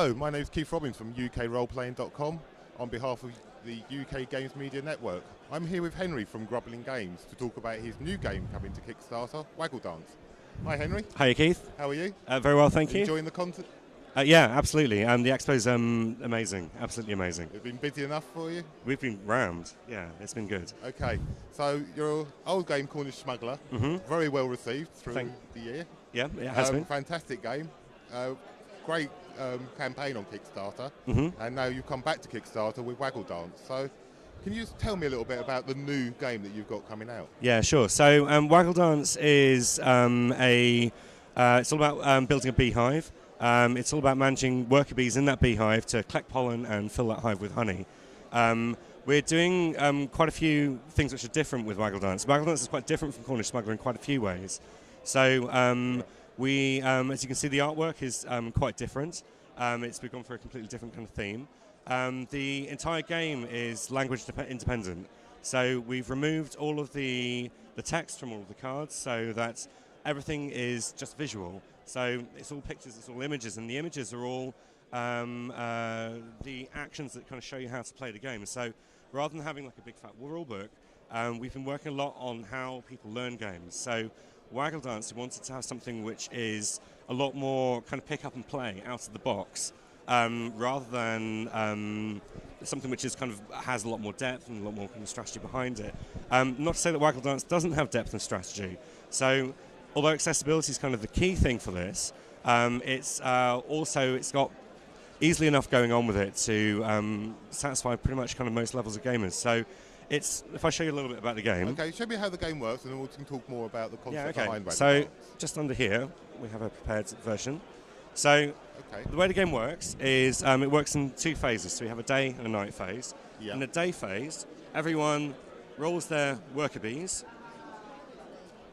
Hello, my name is Keith Robbins from UKRoleplaying.com on behalf of the UK Games Media Network. I'm here with Henry from Grublin Games to talk about his new game coming to Kickstarter, Waggle Dance. Hi Henry. Hiya Keith. How are you? Very well, thank you. Enjoying the content? Yeah, absolutely. The expo's amazing, absolutely amazing. It's been busy enough for you? We've been rammed, yeah, it's been good. Okay, so your old game, Cornish Smuggler, very well received through the year. Yeah, it has been. Fantastic game. Great campaign on Kickstarter, and now you've come back to Kickstarter with Waggle Dance. So can you just tell me a little bit about the new game that you've got coming out? Yeah, sure. So Waggle Dance is it's all about building a beehive. It's all about managing worker bees in that beehive to collect pollen and fill that hive with honey. We're doing quite a few things which are different with Waggle Dance. Waggle Dance is quite different from Cornish Smuggler in quite a few ways. So we, as you can see, the artwork is quite different. We've gone for a completely different kind of theme. The entire game is language independent. So we've removed all of the text from all of the cards so that everything is just visual. So it's all pictures, it's all images, and the images are all the actions that kind of show you how to play the game. So rather than having like a big fat rule book, we've been working a lot on how people learn games. So Waggle Dance, we wanted to have something which is a lot more kind of pick up and play out of the box, rather than something which is kind of has a lot more depth and a lot more kind of strategy behind it. Not to say that Waggle Dance doesn't have depth and strategy. So although accessibility is kind of the key thing for this, it's got easily enough going on with it to satisfy pretty much kind of most levels of gamers. So if I show you a little bit about the game. Okay, show me how the game works and then we can talk more about the concept behind Waggle So Dance. Just under here, we have a prepared version. So the way the game works is it works in two phases. So we have a day and a night phase. Yeah. In the day phase, everyone rolls their worker bees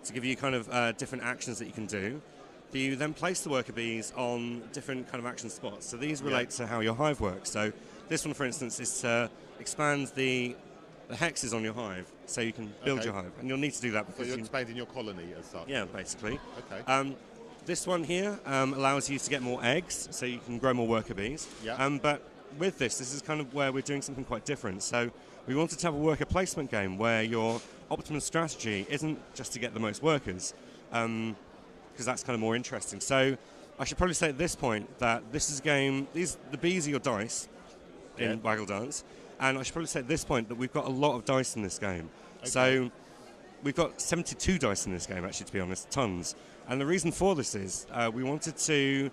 to give you kind of different actions that you can do. You then place the worker bees on different kind of action spots. So these relate to how your hive works. So this one, for instance, is to expand the hexes on your hive so you can build your hive. And you'll need to do that because you're expanding your colony as such. Yeah, basically. Okay. This one here allows you to get more eggs so you can grow more worker bees. Yeah. But with this is kind of where we're doing something quite different. So we wanted to have a worker placement game where your optimum strategy isn't just to get the most workers, because that's kind of more interesting. So I should probably say at this point that this is a game, the bees are your dice in Waggle Dance, and I should probably say at this point that we've got a lot of dice in this game. Okay. So we've got 72 dice in this game, actually, to be honest, tons. And the reason for this is we wanted to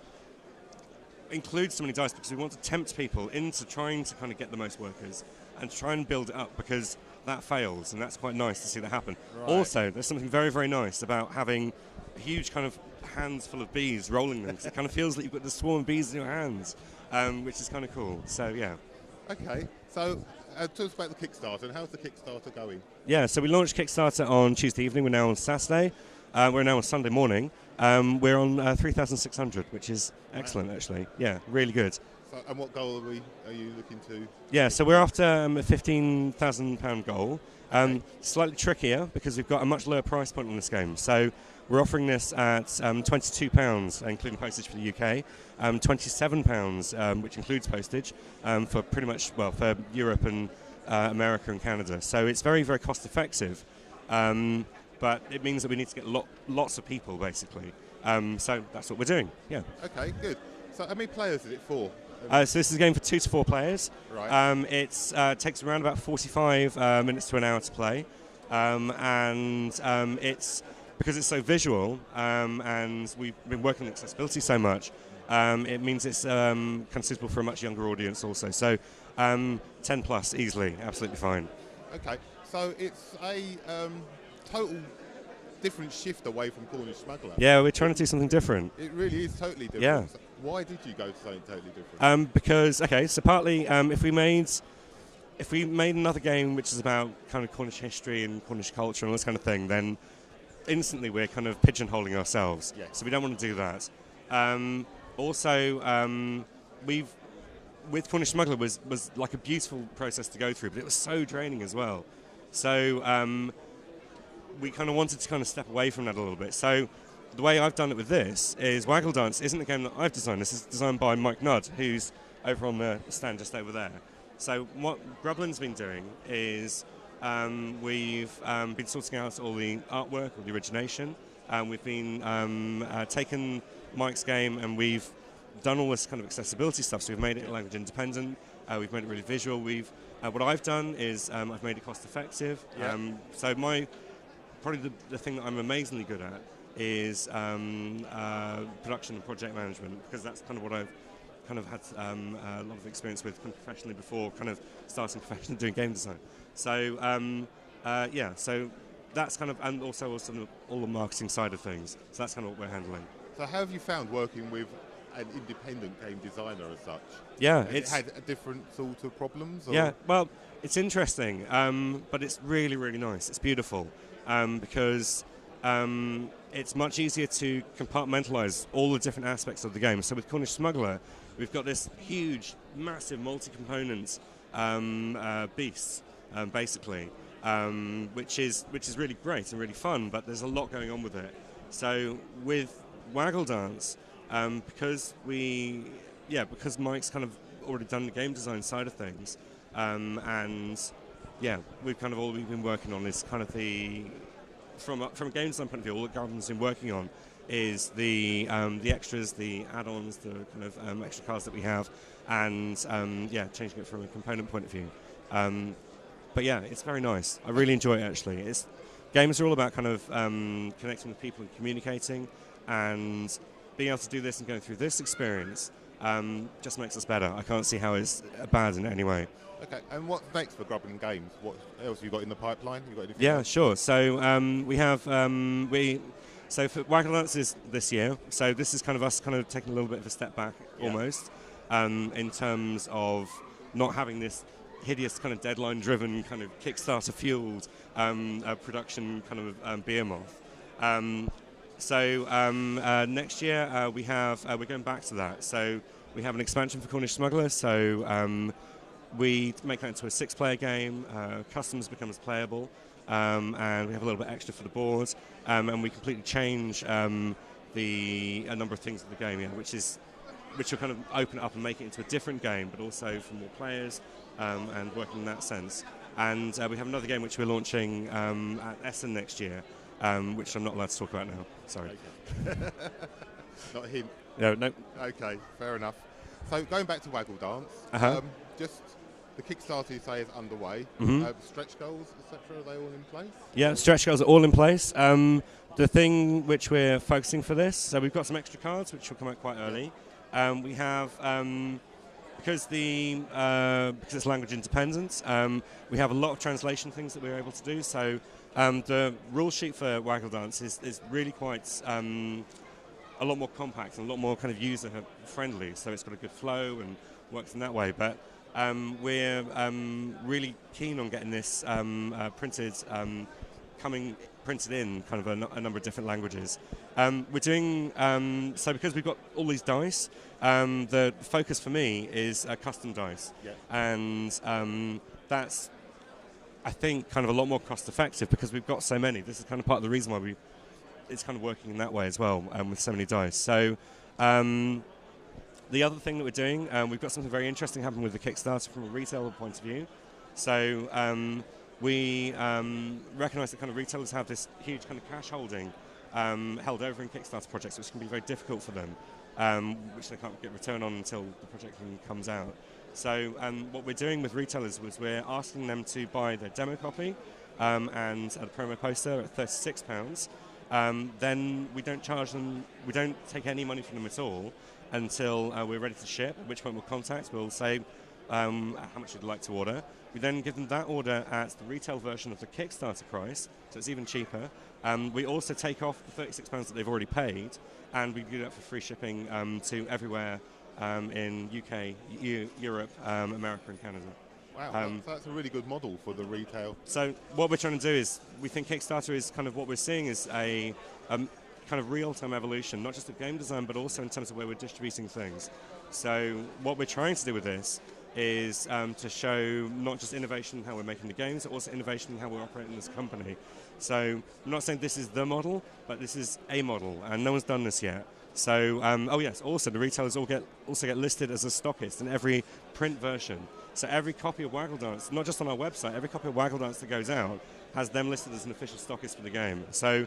include so many dice because we want to tempt people into trying to kind of get the most workers and try and build it up, because that fails, and that's quite nice to see that happen. Right. Also, there's something very, very nice about having a huge kind of hands full of bees rolling them, because it kind of feels like you've got the swarm of bees in your hands, which is kind of cool. So, yeah. Okay, so tell us about the Kickstarter, and how's the Kickstarter going? Yeah, so we launched Kickstarter on Tuesday evening, we're now on Saturday, we're now on Sunday morning. We're on 3,600, which is excellent, actually. Yeah, really good. So, and what goal are you looking to? Yeah, so we're after a £15,000 goal. Slightly trickier because we've got a much lower price point on this game. So we're offering this at £22, including postage for the UK, £27, which includes postage, for pretty much, well, for Europe and America and Canada. So it's very, very cost effective. But it means that we need to get lots of people, basically. So that's what we're doing, yeah. Okay, good. So how many players is it for? So this is a game for 2 to 4 players. Right. It takes around about 45 minutes to an hour to play. It's because it's so visual, and we've been working on accessibility so much, it means it's kind of suitable for a much younger audience also. So 10 plus, easily, absolutely fine. Okay, so it's a total different shift away from Cornish Smuggler. Yeah, we're trying to do something different. It really is totally different. Yeah. So why did you go to something totally different? Because, so partly if we made another game which is about kind of Cornish history and Cornish culture and all this kind of thing, then instantly we're kind of pigeonholing ourselves. Yeah. So we don't want to do that. With Cornish Smuggler was like a beautiful process to go through, but it was so draining as well. So we kind of wanted to kind of step away from that a little bit. So the way I've done it with this is Waggle Dance isn't a game that I've designed. This is designed by Mike Nudd, who's over on the stand just over there. So what Grublin's been doing is we've been sorting out all the artwork, all the origination. We've been taken Mike's game and we've done all this kind of accessibility stuff. So we've made it language independent. We've made it really visual. What I've done is I've made it cost effective. Yeah. So probably the thing that I'm amazingly good at is production and project management, because that's kind of what I've kind of had a lot of experience with kind of professionally before kind of starting professionally doing game design. So so that's kind of, and also all the marketing side of things. So that's kind of what we're handling. So how have you found working with an independent game designer as such? Yeah, Has it had a different sort of problems? Or? Yeah, well, it's interesting, but it's really, really nice. It's beautiful because it's much easier to compartmentalise all the different aspects of the game. So with Cornish Smuggler, we've got this huge, massive, multi-component beast, basically, which is really great and really fun. But there's a lot going on with it. So with Waggle Dance, because Mike's kind of already done the game design side of things, we've kind of all we've been working on is kind of from a game design point of view, all that Grublin's been working on is the extras, the add-ons, the kind of extra cards that we have, and changing it from a component point of view. But yeah, it's very nice. I really enjoy it actually. Games are all about kind of connecting with people and communicating, and being able to do this and going through this experience just makes us better. I can't see how it's bad in any way. Okay, and what's next for Grublin Games? What else have you got in the pipeline? You got anything Yeah, else? sure. So we have so for Waggle Dance is this year. So this is kind of us kind of taking a little bit of a step back almost in terms of not having this hideous kind of deadline-driven kind of Kickstarter-fueled production kind of behemoth. Next year we're going back to that. So we have an expansion for Cornish Smuggler. So we make that into a 6-player game. Customs becomes playable, and we have a little bit extra for the board, and we completely change a number of things in the game, which will kind of open it up and make it into a different game, but also for more players and working in that sense. And we have another game which we're launching at Essen next year, which I'm not allowed to talk about now. Sorry. Okay. Not a hint. No. Okay, fair enough. So going back to Waggle Dance, just the Kickstarter you say is underway. Stretch goals, etc. Are they all in place? Yeah, stretch goals are all in place. The thing which we're focusing for this, so we've got some extra cards which will come out quite early. We have because it's language independent. We have a lot of translation things that we're able to do. So the rule sheet for Waggle Dance is really quite a lot more compact and a lot more kind of user friendly. So it's got a good flow and works in that way. But we're really keen on getting this printed in kind of a number of different languages. We're doing so because we've got all these dice. The focus for me is custom dice, and that's I think kind of a lot more cost effective because we've got so many. This is kind of part of the reason why it's kind of working in that way as well with so many dice. So. The other thing that we're doing, we've got something very interesting happening with the Kickstarter from a retailer point of view. So we recognise that kind of retailers have this huge kind of cash holding held over in Kickstarter projects, which can be very difficult for them, which they can't get return on until the project comes out. So what we're doing with retailers was we're asking them to buy their demo copy and a promo poster at £36. Then we don't charge them, we don't take any money from them at all until we're ready to ship, at which point we'll contact, we'll say how much you'd like to order. We then give them that order at the retail version of the Kickstarter price, so it's even cheaper. We also take off the £36 that they've already paid, and we do that for free shipping to everywhere in UK, Europe, America and Canada. Wow, that's a really good model for the retail. So what we're trying to do is, we think Kickstarter is kind of what we're seeing is a kind of real-time evolution, not just of game design, but also in terms of where we're distributing things. So what we're trying to do with this is to show not just innovation in how we're making the games, but also innovation in how we're operating as a company. So I'm not saying this is the model, but this is a model, and no one's done this yet. So, oh yes, also the retailers also get listed as a stockist in every print version. So every copy of Waggle Dance, not just on our website, every copy of Waggle Dance that goes out has them listed as an official stockist for the game. So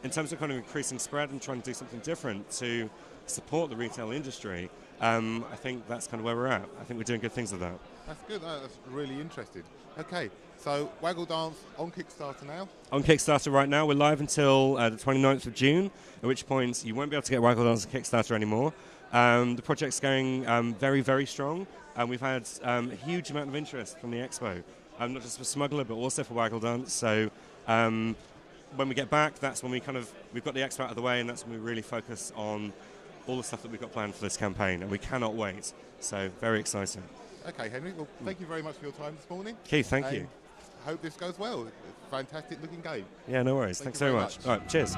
in terms of kind of increasing spread and trying to do something different to support the retail industry, I think that's kind of where we're at. I think we're doing good things with that. That's good. That's really interesting. Okay, so Waggle Dance on Kickstarter now? On Kickstarter right now. We're live until the 29th of June, at which point you won't be able to get Waggle Dance on Kickstarter anymore. The project's going very, very strong, and we've had a huge amount of interest from the expo, not just for Smuggler, but also for Waggle Dance. So when we get back, that's when we've got the expo out of the way, and that's when we really focus on all the stuff that we've got planned for this campaign, and we cannot wait. So very exciting. Okay, Henry, well, thank you very much for your time this morning. Keith, thank you. Hope this goes well. It's a fantastic looking game. Yeah, no worries. Thanks very much. All right, cheers.